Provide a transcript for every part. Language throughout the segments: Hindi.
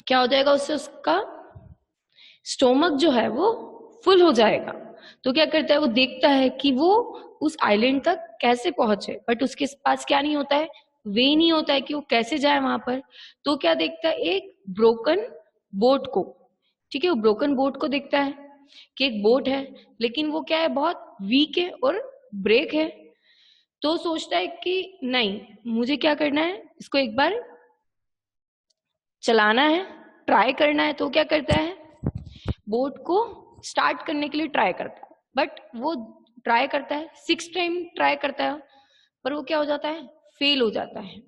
क्या हो जाएगा उससे, उसका स्टोमक जो है वो फुल हो जाएगा। तो क्या करता है, वो देखता है कि वो उस आइलैंड तक कैसे पहुंचे, बट उसके पास क्या नहीं होता है, वे नहीं होता है कि वो कैसे जाए वहां पर। तो क्या देखता है, एक ब्रोकन बोट को। ठीक है, वो ब्रोकन बोट को देखता है कि एक बोट है, लेकिन वो क्या है, बहुत वीक है और ब्रेक है। तो सोचता है कि नहीं, मुझे क्या करना है, इसको एक बार चलाना है, ट्राई करना है। तो क्या करता है, बोट को स्टार्ट करने के लिए ट्राई करता है, बट वो ट्राई करता है, 6 टाइम ट्राई करता है, पर वो क्या हो जाता है, फेल हो जाता है।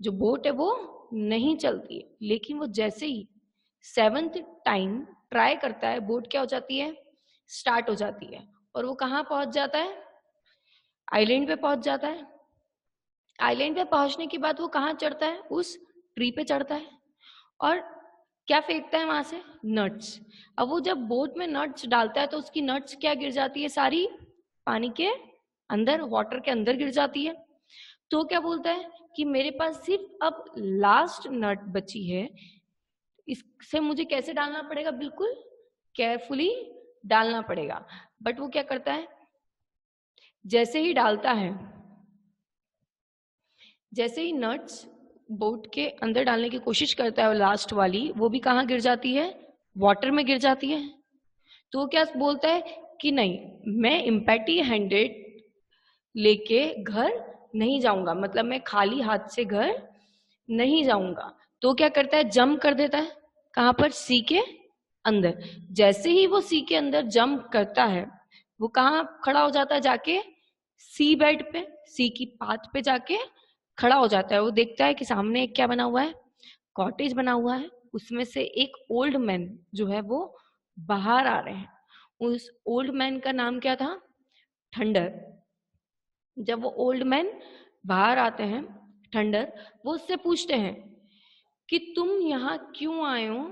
जो बोट है वो नहीं चलती है। लेकिन वो जैसे ही 7th टाइम ट्राई करता है, बोट क्या हो जाती है, स्टार्ट हो जाती है। और वो कहाँ पहुंच जाता है, आइलैंड पे पहुंच जाता है। आइलैंड पे पहुंचने के बाद वो कहाँ चढ़ता है, उस ट्री पे चढ़ता है, और क्या फेंकता है वहां से, नट्स। अब वो जब बोट में नट्स डालता है तो उसकी नट्स क्या गिर जाती है, सारी पानी के अंदर, वाटर के अंदर गिर जाती है। तो क्या बोलता है कि मेरे पास सिर्फ अब लास्ट नट बची है, इससे मुझे कैसे डालना पड़ेगा, बिल्कुल केयरफुली डालना पड़ेगा। बट वो क्या करता है, जैसे ही डालता है, जैसे ही नट्स बोट के अंदर डालने की कोशिश करता है, लास्ट वाली, वो भी कहाँ गिर जाती है, वाटर में गिर जाती है। तो क्या बोलता है कि नहीं, मैं एम्पैटी हैंडेड लेके घर नहीं जाऊंगा, मतलब मैं खाली हाथ से घर नहीं जाऊंगा। तो क्या करता है, जंप कर देता है, कहां पर, सी के अंदर। जैसे ही वो सी के अंदर जंप करता है, वो कहाँ खड़ा हो जाता है, जाके सी बेड पे, सी की पाथ पे जाके खड़ा हो जाता है। वो देखता है कि सामने एक क्या बना हुआ है, कॉटेज बना हुआ है, उसमें से एक ओल्ड मैन जो है वो बाहर आ रहे हैं। उस ओल्ड मैन का नाम क्या था, ठंडर। जब वो ओल्ड मैन बाहर आते हैं, ठंडर, वो उससे पूछते हैं कि तुम यहाँ क्यों आए हो,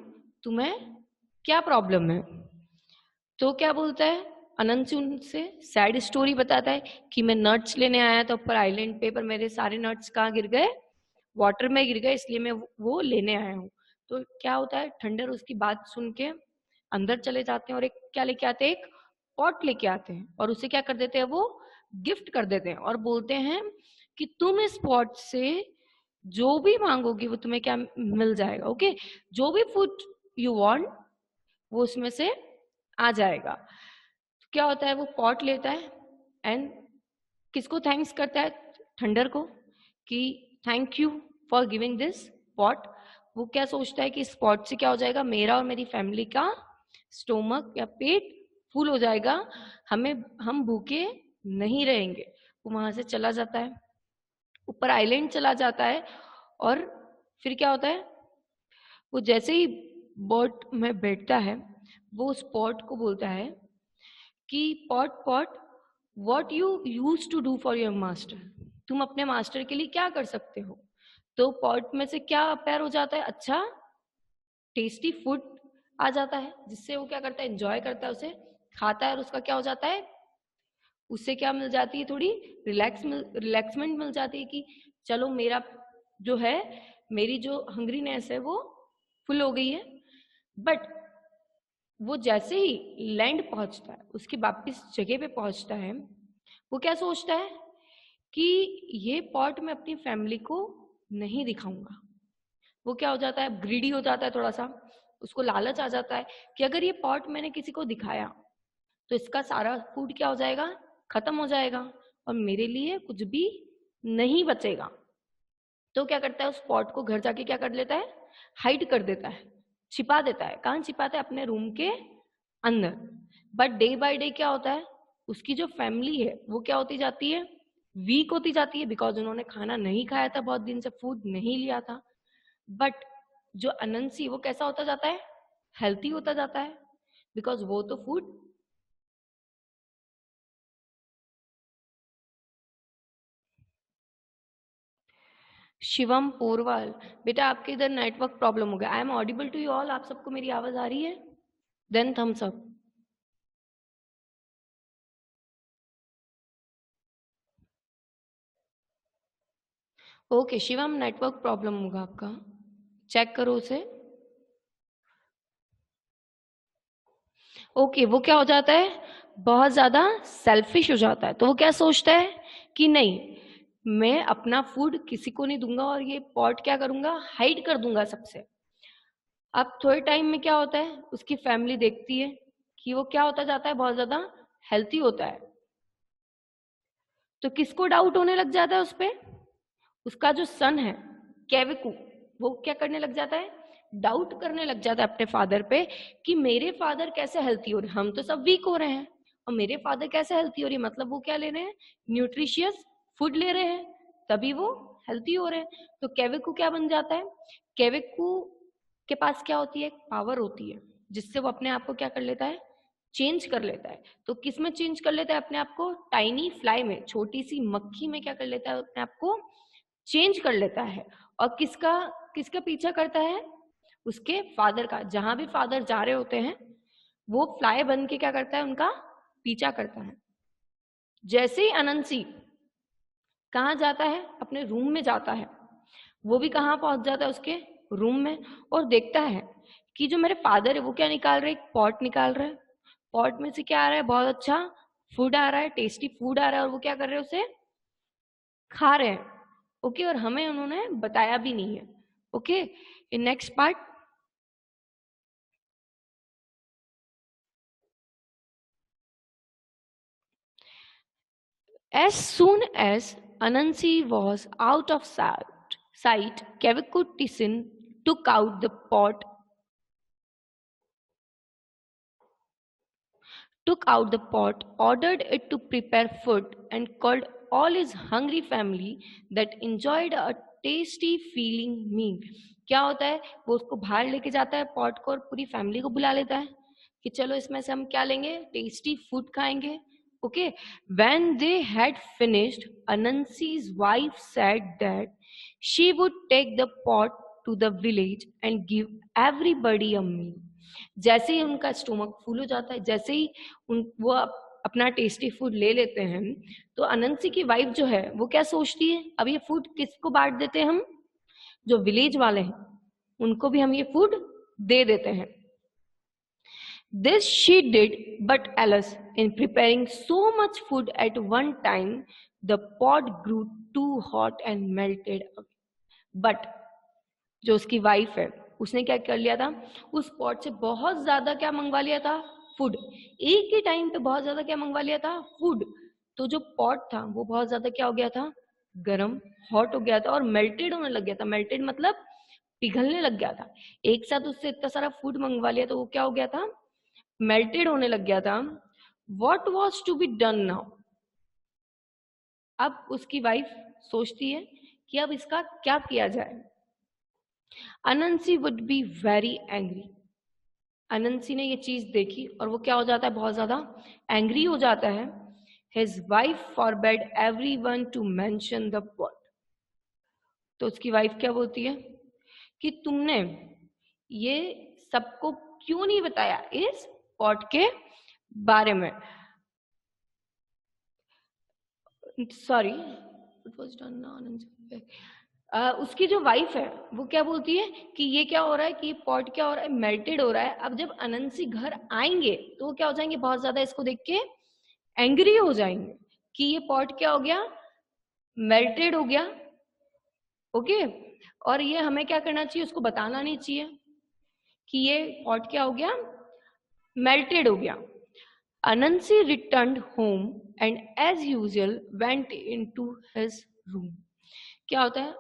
तुम्हें क्या प्रॉब्लम है। तो क्या बोलता है, अनंत से उनसे सैड स्टोरी बताता है कि मैं नट्स लेने आया था ऊपर आइलैंड पे, पर मेरे सारे नट्स कहाँ गिर गए, वाटर में गिर गए, इसलिए मैं वो लेने आया हूँ। तो क्या होता है, ठंडर उसकी बात सुन के अंदर चले जाते हैं और एक क्या लेके आते हैं, एक पॉट लेके आते हैं, और उसे क्या कर देते हैं, वो गिफ्ट कर देते हैं, और बोलते हैं कि तुम इस पॉट से जो भी मांगोगी वो तुम्हें क्या मिल जाएगा, ओके, जो भी फूड यू वांट वो उसमें से आ जाएगा। तो क्या होता है, वो पॉट लेता है एंड किसको थैंक्स करता है, ठंडर को, कि thank you for giving this pot. वो क्या सोचता है कि इस पॉट से क्या हो जाएगा, मेरा और मेरी फैमिली का स्टोमक या पेट फुल हो जाएगा, हमें, हम भूखे नहीं रहेंगे। वो वहां से चला जाता है, ऊपर आइलैंड चला जाता है, और फिर क्या होता है, वो जैसे ही बोट में बैठता है, वो उस पॉट को बोलता है कि pot pot, what you use to do for your master, तुम अपने मास्टर के लिए क्या कर सकते हो। तो पॉट में से क्या पैर हो जाता है, अच्छा टेस्टी फूड आ जाता है, जिससे वो क्या करता है, एंजॉय करता है, उसे खाता है, और उसका क्या हो जाता है, उससे क्या मिल जाती है, थोड़ी रिलैक्समेंट मिल जाती है कि चलो मेरा जो है, मेरी जो हंग्रीनेस है वो फुल हो गई है। बट वो जैसे ही लैंड पहुंचता है, उसकी वापिस जगह पे पहुंचता है, वो क्या सोचता है कि ये पॉट मैं अपनी फैमिली को नहीं दिखाऊंगा। वो क्या हो जाता है, ग्रीडी हो जाता है थोड़ा सा, उसको लालच आ जाता है कि अगर ये पॉट मैंने किसी को दिखाया तो इसका सारा फूड क्या हो जाएगा, खत्म हो जाएगा, और मेरे लिए कुछ भी नहीं बचेगा। तो क्या करता है, उस पॉट को घर जाके क्या कर लेता है, हाइड कर देता है, छिपा देता है। कहाँ छिपाता है, अपने रूम के अंदर। बट डे बाय डे क्या होता है, उसकी जो फैमिली है वो क्या होती जाती है, वीक होती जाती है, बिकॉज उन्होंने खाना नहीं खाया था, बहुत दिन से फूड नहीं लिया था। बट जो अनंसी, वो कैसा होता जाता है, हेल्थी होता जाता है, बिकॉज वो तो फूड। शिवम पोरवाल, बेटा आपके इधर नेटवर्क प्रॉब्लम हो गया। I am audible to you all, आप सबको मेरी आवाज आ रही है, then thumbs up. Okay Shivam, network problem होगा आपका, चेक करो उसे। ओके, वो क्या हो जाता है, बहुत ज्यादा सेल्फिश हो जाता है। तो वो क्या सोचता है कि नहीं, मैं अपना फूड किसी को नहीं दूंगा और ये पॉट क्या करूंगा, हाइड कर दूंगा सबसे। अब थोड़े टाइम में क्या होता है, उसकी फैमिली देखती है कि वो क्या होता जाता है, बहुत ज्यादा हेल्थी होता है। तो किसको डाउट होने लग जाता है उस पे, उसका जो सन है केविकू, वो क्या करने लग जाता है, डाउट करने लग जाता है अपने फादर पे कि मेरे फादर कैसे हेल्थी हो रहे हैं, हम तो सब वीक हो रहे हैं और मेरे फादर कैसे हेल्थी हो रही है, मतलब वो क्या ले रहे हैं, न्यूट्रिशियस फूड ले रहे हैं, तभी वो हेल्थी हो रहे हैं। तो केविकू क्या बन जाता है, केविकू के पास क्या होती है, एक पावर होती है जिससे वो अपने आप को क्या कर लेता है, चेंज कर लेता है। तो किस में चेंज कर लेता है अपने आप को, टाइनी फ्लाई में, छोटी सी मक्खी में क्या कर लेता है अपने आप को चेंज कर लेता है। और किसका किसका पीछा करता है, उसके फादर का। जहां भी फादर जा रहे होते हैं वो फ्लाई बन के क्या करता है, उनका पीछा करता है। जैसे ही अनंसी कहाँ जाता है, अपने रूम में जाता है, वो भी कहाँ पहुंच जाता है, उसके रूम में, और देखता है कि जो मेरे फादर है वो क्या निकाल रहे हैं, एक पॉट निकाल रहे हैं। पॉट में से क्या आ रहा है, बहुत अच्छा फूड आ रहा है, टेस्टी फूड आ रहा है, और वो क्या कर रहे हैं, उसे खा रहे हैं। ओके, और हमें उन्होंने बताया भी नहीं है। Okay, in next part, as soon as Anansi was out of sight, Kevikuttison took out the pot, ordered it to prepare food, and called all his hungry family that enjoyed a tasty feeling meal. क्या होता है, वो उसको बाहर लेके जाता है पॉट को और पूरी फैमिली को बुला लेता है कि चलो इसमें से हम क्या लेंगे, टेस्टी फूड खाएंगे। Okay, when they had finished, Anansi's wife said that she would take the pot to the village and give everybody a meal. जैसे ही उनका स्टोमक फुल हो जाता है, जैसे ही वो अपना टेस्टी फूड ले लेते हैं, तो अनंसी की वाइफ जो है वो क्या सोचती है, अब ये फूड किसको बांट देते हैं हम, जो विलेज वाले हैं उनको भी हम ये फूड दे देते हैं। This she did, but alas, in preparing so much food at one time, the pot grew too hot and melted away. But जो उसकी वाइफ है उसने क्या कर लिया था, उस पॉट से बहुत ज्यादा क्या मंगवा लिया था, फूड। एक ही टाइम पे बहुत ज्यादा क्या मंगवा लिया था, फूड। तो जो पॉट था वो बहुत ज्यादा क्या हो गया था, गरम, हॉट हो गया था और मेल्टेड होने लग गया था। मेल्टेड मतलब पिघलने लग गया था। एक साथ उससे इतना सारा फूड मंगवा लिया तो वो क्या हो गया था, मेल्टेड होने लग गया था। What was to be done now, अब उसकी वाइफ सोचती है कि अब इसका क्या किया जाए। अनंसी वुड बी वेरी एंग्री, अनंसी ने ये चीज देखी और वो क्या हो जाता है, बहुत ज्यादा एंग्री हो जाता है। His wife forbade everyone to mention the pot, तो उसकी वाइफ क्या बोलती है कि तुमने ये सबको क्यों नहीं बताया इस पॉट के बारे में। सॉरी, इट वाज डन ना। उसकी जो वाइफ है वो क्या बोलती है कि ये क्या हो रहा है, कि पॉट क्या हो रहा है, मेल्टेड हो रहा है। अब जब अनंसी घर आएंगे तो वो क्या हो जाएंगे, बहुत ज्यादा इसको देख के एंग्री हो जाएंगे कि ये पॉट क्या हो गया, मेल्टेड हो गया। ओके, और ये हमें क्या करना चाहिए, उसको बताना नहीं चाहिए कि ये पॉट क्या हो गया, मेल्टेड हो गया। Anansi returned home and as usual went into his room. क्या होता है,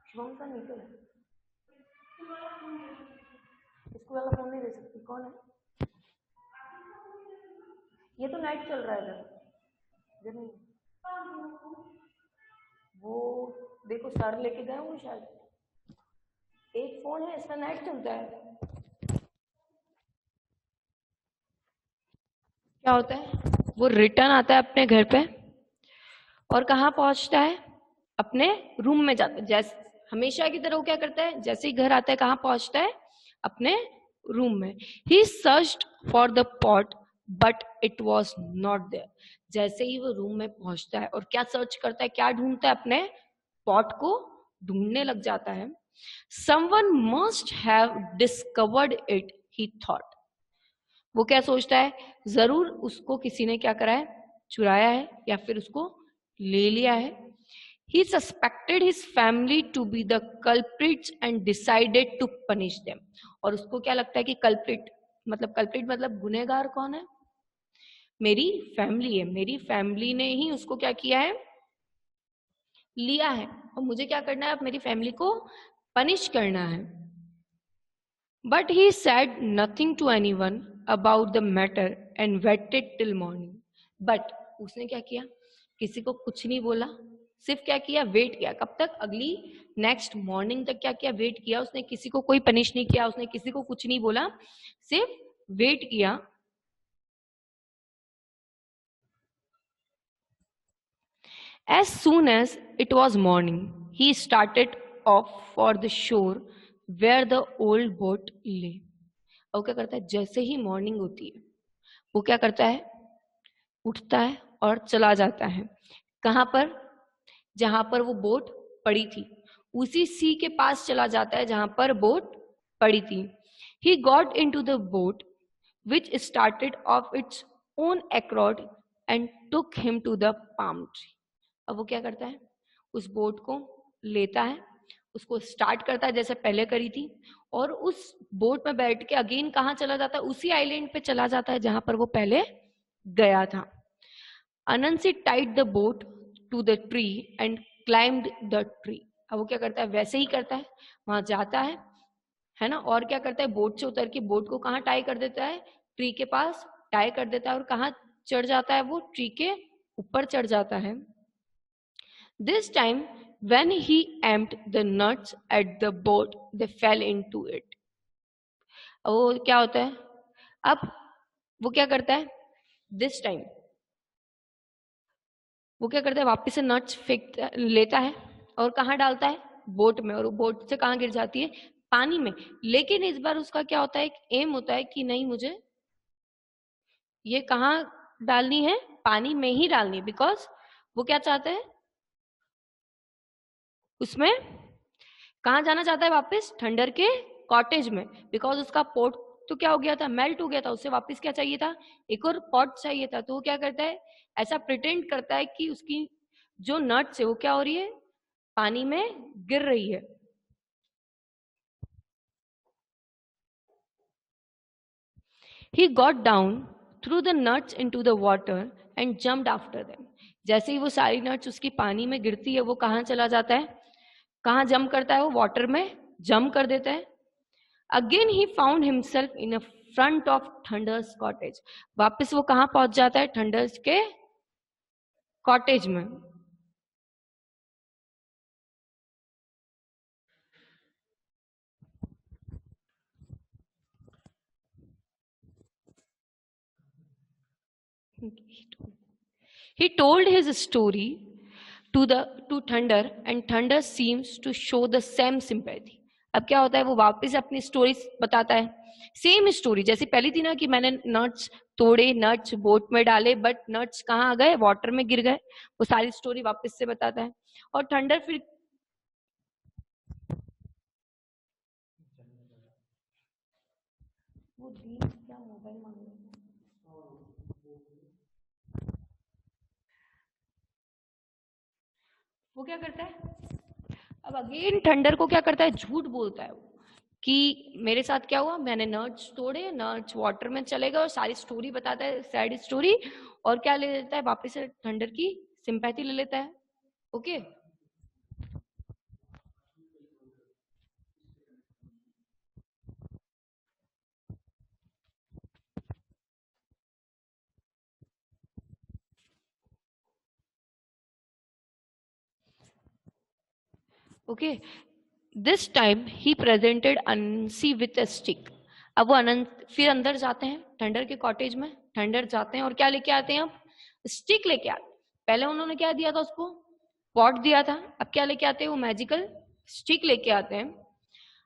शुभम सा निकल है, इसको वाला फोन नहीं दे सकती, कौन है, ये तो नाइट चल रहा है इधर नहीं, वो देखो सर लेके गए होंगे शायद, एक फोन है इसमें नेट चलता है। क्या होता है, वो रिटर्न आता है अपने घर पे और कहाँ पहुंचता है, अपने रूम में जाता है। जैसे हमेशा की तरह वो क्या करता है, जैसे ही घर आता है कहाँ पहुंचता है, अपने रूम में। He searched for the pot but it was not there. जैसे ही वो रूम में पहुंचता है और क्या सर्च करता है, क्या ढूंढता है, अपने पॉट को ढूंढने लग जाता है। Someone must have discovered it, he thought. वो क्या सोचता है, जरूर उसको किसी ने क्या करा है, चुराया है या फिर उसको ले लिया है. He suspected his family to be the culprits and decided to punish them. और उसको क्या लगता है कि culprit मतलब गुनहगार कौन है, मेरी फैमिली है, मेरी फैमिली ने ही उसको क्या किया है, लिया है, और मुझे क्या करना है, अब मेरी फैमिली को पनिश करना है. But he said nothing to anyone about the matter and waited till morning. But उसने क्या किया, किसी को कुछ नहीं बोला, सिर्फ क्या किया, वेट किया. कब तक, अगली नेक्स्ट मॉर्निंग तक क्या किया, वेट किया. उसने किसी को कोई पनिश नहीं किया, उसने किसी को कुछ नहीं बोला, सिर्फ वेट किया. As soon as it was morning, he started off for the shore where the old boat lay. और क्या करता है, जैसे ही मॉर्निंग होती है वो क्या करता है, उठता है और चला जाता है. कहां पर, जहां पर वो बोट पड़ी थी, उसी सी के पास चला जाता है जहां पर बोट पड़ी थी. He got into the boat which started of its own accord and took him to the palm tree. अब वो क्या करता है, उस बोट को लेता है, उसको स्टार्ट करता है जैसे पहले करी थी, और उस बोट में बैठ के अगेन कहाँ चला जाता है, उसी आइलैंड पे चला जाता है जहां पर वो पहले गया था. Anansi tied the boat to the tree and climbed the tree. अब वो क्या करता है, वैसे ही करता है, वहां जाता है ना, और क्या करता है, बोट से उतर के बोट को कहाँ टाई कर देता है, ट्री के पास टाई कर देता है, और कहाँ चढ़ जाता है, वो ट्री के ऊपर चढ़ जाता है. This time, when he aimed the nuts at the boat, they fell into it. अब वो क्या होता है, अब वो क्या करता है, this time वो क्या करता है, वापस से नट्स फेंक लेता है और कहाँ डालता है, बोट में, और वो बोट से कहाँ गिर जाती है, पानी में. लेकिन इस बार उसका क्या होता है, एक एम होता है कि नहीं, मुझे ये कहाँ डालनी है, पानी में ही डालनी, बिकॉज वो क्या चाहता है, उसमें कहाँ जाना चाहता है, वापस थंडर के कॉटेज में. बिकॉज उसका पोर्ट तो क्या हो गया था, मेल्ट हो गया था, उससे वापस क्या चाहिए था, एक और पॉट चाहिए था. तो वो क्या करता है, ऐसा प्रिटेंड करता है कि उसकी जो नट्स है वो क्या हो रही है, पानी में गिर रही है. He got down, threw the nuts into the water and jumped after them. जैसे ही वो सारी नट्स उसकी पानी में गिरती है, वो कहाँ चला जाता है, कहाँ जंप करता है, वो वाटर में जंप कर देता है. Again he found himself in a front of thunder's cottage. वापस वो कहाँ पहुंच जाता है, थंडर्स के कॉटेज में. He told his story to Thunder and Thunder seems to show the same sympathy. अब क्या होता है, वो वापस अपनी स्टोरी बताता है, सेम स्टोरी जैसी पहली थी ना, कि मैंने नट्स तोड़े, नट्स बोट में डाले, बट नट्स कहाँ आ गए, वाटर में गिर गए. वो सारी स्टोरी वापस से बताता है. और थंडर फिर वो क्या मोबाइल मांग रहे हैं, वो क्या करता है, अब अगेन थंडर को क्या करता है, झूठ बोलता है वो, कि मेरे साथ क्या हुआ, मैंने नट्स तोड़े, नट्स वाटर में चले गए, और सारी स्टोरी बताता है, सैड स्टोरी. और क्या ले लेता है, वापस से थंडर की सिंपैथी ले लेता है. Okay okay. This time he presented Anansi with a stick. अब वो अनंत फिर अंदर जाते हैं थंडर के कॉटेज में, थंडर जाते हैं और क्या लेके आते हैं, अब स्टिक लेके आते. पहले उन्होंने क्या दिया था उसको, पॉट दिया था, अब क्या लेके आते हैं, वो मैजिकल स्टिक लेके आते हैं.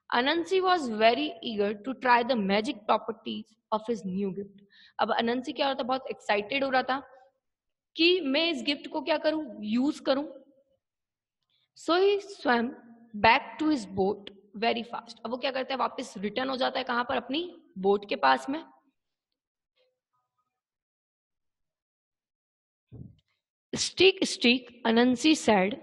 Anansi was very eager to try the magic properties of his new gift. अब अनंसी क्या हो रहा था, बहुत एक्साइटेड हो रहा था कि मैं इस गिफ्ट को क्या करूं, यूज करूं. So he swam back to his boat very fast. अब वो क्या करता है, वापस रिटर्न हो जाता है कहां पर, अपनी बोट के पास में। Stick stick, Anansi said,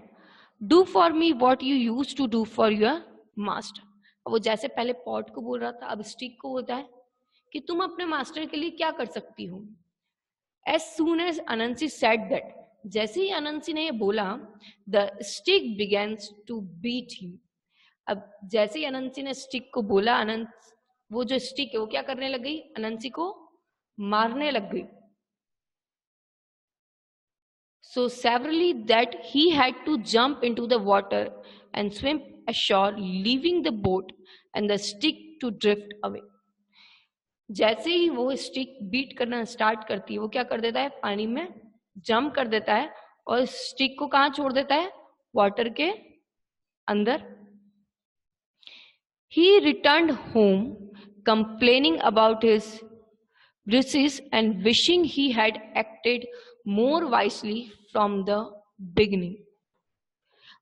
do for me what you use to do for your master. वो जैसे पहले पॉट को बोल रहा था, अब स्टिक को होता है कि तुम अपने मास्टर के लिए क्या कर सकती हो। As soon as Anansi said that, जैसे ही अनंसी ने ये बोला, the stick begins to beat him. अब जैसे ही अनंसी ने स्टिक को बोला, अनंत वो जो स्टिक है वो क्या करने लग गई, अनंसी को मारने लग गई। So severely that he had to jump into the water and swim ashore, leaving the boat and the stick to drift away. जैसे ही वो स्टिक बीट करना स्टार्ट करती है, वो क्या कर देता है, पानी में जंप कर देता है और स्टिक को कहां छोड़ देता है, वाटर के अंदर। He returned home complaining about his bruises and wishing he had acted more wisely from the beginning.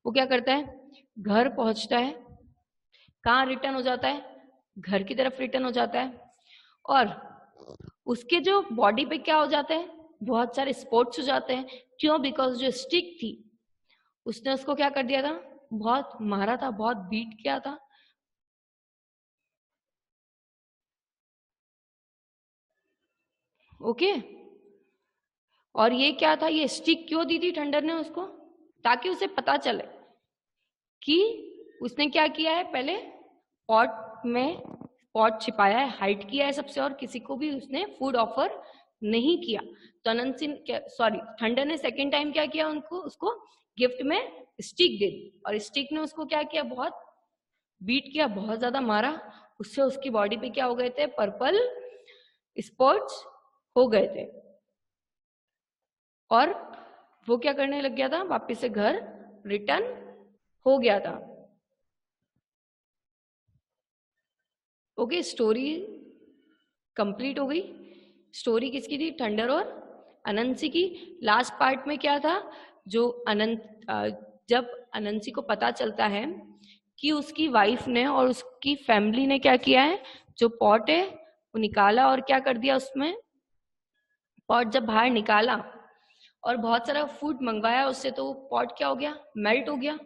वो क्या करता है, घर पहुंचता है, कहाँ रिटर्न हो जाता है, घर की तरफ रिटर्न हो जाता है, और उसके जो बॉडी पे क्या हो जाता है, बहुत सारे स्पॉट्स हो जाते हैं। क्यों, बिकॉज जो स्टिक थी उसने उसको क्या कर दिया था, बहुत मारा था, बहुत बीट किया था। ओके, और ये क्या था, ये स्टिक क्यों दी थी ठंडर ने उसको, ताकि उसे पता चले कि उसने क्या किया है, पहले पॉट में पॉट छिपाया है, हाइड किया है सबसे, और किसी को भी उसने फूड ऑफर नहीं किया। तो अनंत सिंह सॉरी ठंडर ने सेकेंड टाइम क्या किया, उनको उसको गिफ्ट में स्टिक दे दी, और स्टिक ने उसको क्या किया, बहुत बीट किया, बहुत ज्यादा मारा। उससे उसकी बॉडी पे क्या हो गए थे, पर्पल स्पॉट्स हो गए थे, और वो क्या करने लग गया था, वापस से घर रिटर्न हो गया था। ओके, स्टोरी कंप्लीट हो गई। स्टोरी किसकी थी, ठंडर और अनंसी की। लास्ट पार्ट में क्या था, जो जब अनंसी को पता चलता है कि उसकी वाइफ ने और उसकी फैमिली ने क्या किया है, जो पॉट है वो निकाला और क्या कर दिया, उसमें पॉट जब बाहर निकाला और बहुत सारा फूड मंगवाया उससे, तो पॉट क्या हो गया, मेल्ट हो गया।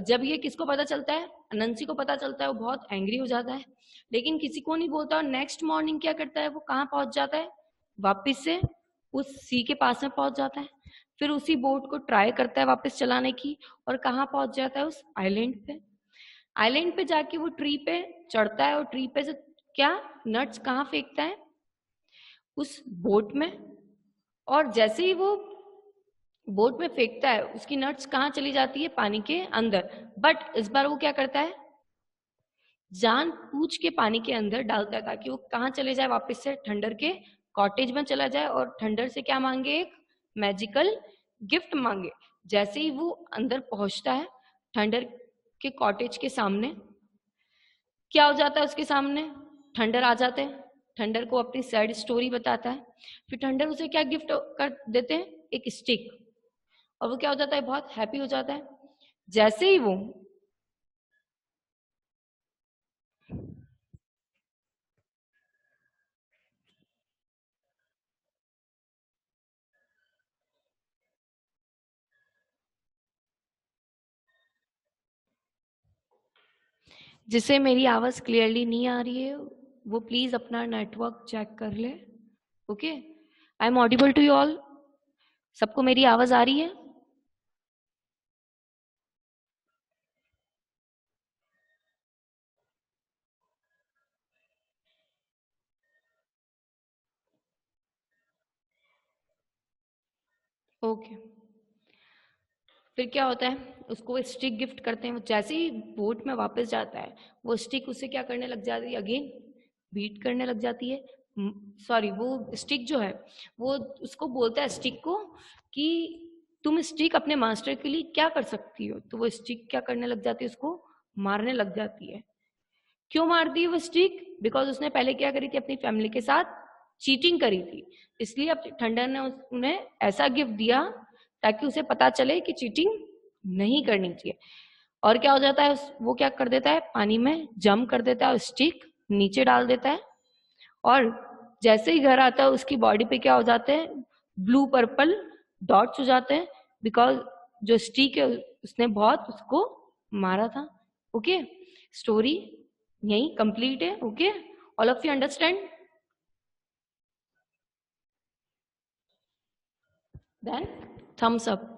जब ये किसको पता चलता है, अनंसी को पता चलता है, वो बहुत एंग्री हो जाता है, लेकिन किसी को नहीं बोलता। और नेक्स्ट मॉर्निंग क्या करता है, वो कहाँ पहुंच जाता है, वापस से उस सी के पास में पहुंच जाता है। फिर उसी बोट को ट्राई करता है वापस चलाने की, और कहाँ पहुंच जाता है, उस आइलैंड पे। आइलैंड पे जाके वो ट्री पे चढ़ता है, और ट्री पे से क्या नट्स कहाँ फेंकता है, उस बोट में। और जैसे ही वो बोट में फेंकता है, उसकी नट्स कहाँ चली जाती है, पानी के अंदर। बट इस बार वो क्या करता है, जान पूछ के पानी के अंदर डालता है, ताकि वो कहाँ चले जाए, वापस से ठंडर के कॉटेज में चला जाए, और ठंडर से क्या मांगे, एक मैजिकल गिफ्ट मांगे। जैसे ही वो अंदर पहुंचता है ठंडर के कॉटेज के सामने, क्या हो जाता है, उसके सामने ठंडर आ जाते हैं। ठंडर को अपनी सैड स्टोरी बताता है। फिर ठंडर उसे क्या गिफ्ट कर देते हैं, एक स्टिक, और वो क्या हो जाता है, बहुत हैप्पी हो जाता है। जैसे ही वो जिसे मेरी आवाज क्लियरली नहीं आ रही है, वो प्लीज अपना नेटवर्क चेक कर ले। Okay, I am audible to you all, सबको मेरी आवाज आ रही है। ओके, फिर क्या होता है, उसको स्टिक गिफ्ट करते हैं। वो जैसे ही बोट में वापस जाता है, वो स्टिक उसे क्या करने लग जाती है, अगेन बीट करने लग जाती है। सॉरी, वो स्टिक जो है वो उसको बोलता है, स्टिक को, कि तुम स्टिक अपने मास्टर के लिए क्या कर सकती हो। तो वो स्टिक क्या करने लग जाती है, उसको मारने लग जाती है। क्यों मारती है वो स्टिक, बिकॉज उसने पहले क्या करी थी, अपनी फैमिली के साथ चीटिंग करी थी। इसलिए अब ठंडर ने उन्हें ऐसा गिफ्ट दिया ताकि उसे पता चले कि चीटिंग नहीं करनी चाहिए। और क्या हो जाता है, वो क्या कर देता है, पानी में जंप कर देता है और स्टिक नीचे डाल देता है, और जैसे ही घर आता है उसकी बॉडी पे क्या हो जाते हैं, ब्लू पर्पल डॉट्स हो जाते हैं, बिकॉज जो स्टिक है उसने बहुत उसको मारा था। ओके, स्टोरी यही कंप्लीट है। Okay, all of you understand? Then thumbs up.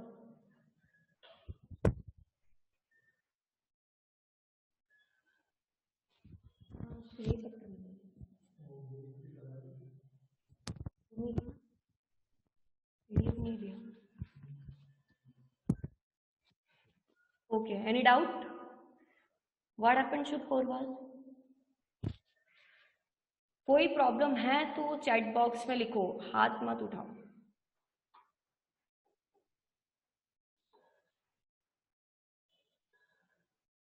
Okay, any doubt? What happened should forward? कोई प्रॉब्लम है तो चैट बॉक्स में लिखो, हाथ मत उठाओ।